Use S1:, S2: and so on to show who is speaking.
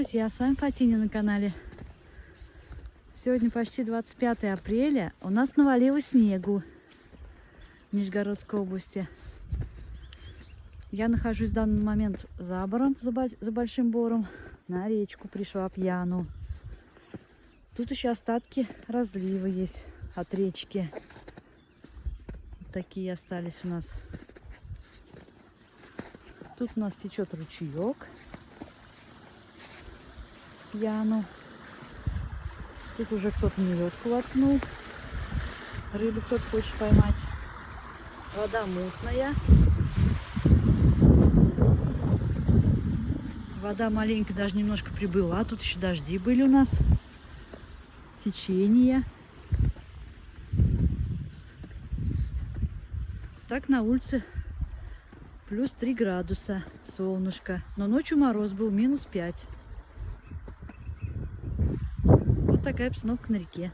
S1: Друзья, с вами Фатиня на канале. Сегодня почти 25 апреля. У нас навалило снегу в Нижегородской области. Я нахожусь в данный момент за бором, за Большим Бором. На речку пришла пьяну. Тут еще остатки разлива есть от речки. Вот такие остались у нас. Тут у нас течет ручеек. Пьяну. Тут уже кто-то нелёдку воткнул. Рыбу кто-то хочет поймать. Вода мутная. Вода маленькая, даже немножко прибыла. Тут еще дожди были у нас. Течение. Так на улице плюс 3 градуса. Солнышко. Но ночью мороз был -5. Вот такая обстановка на реке.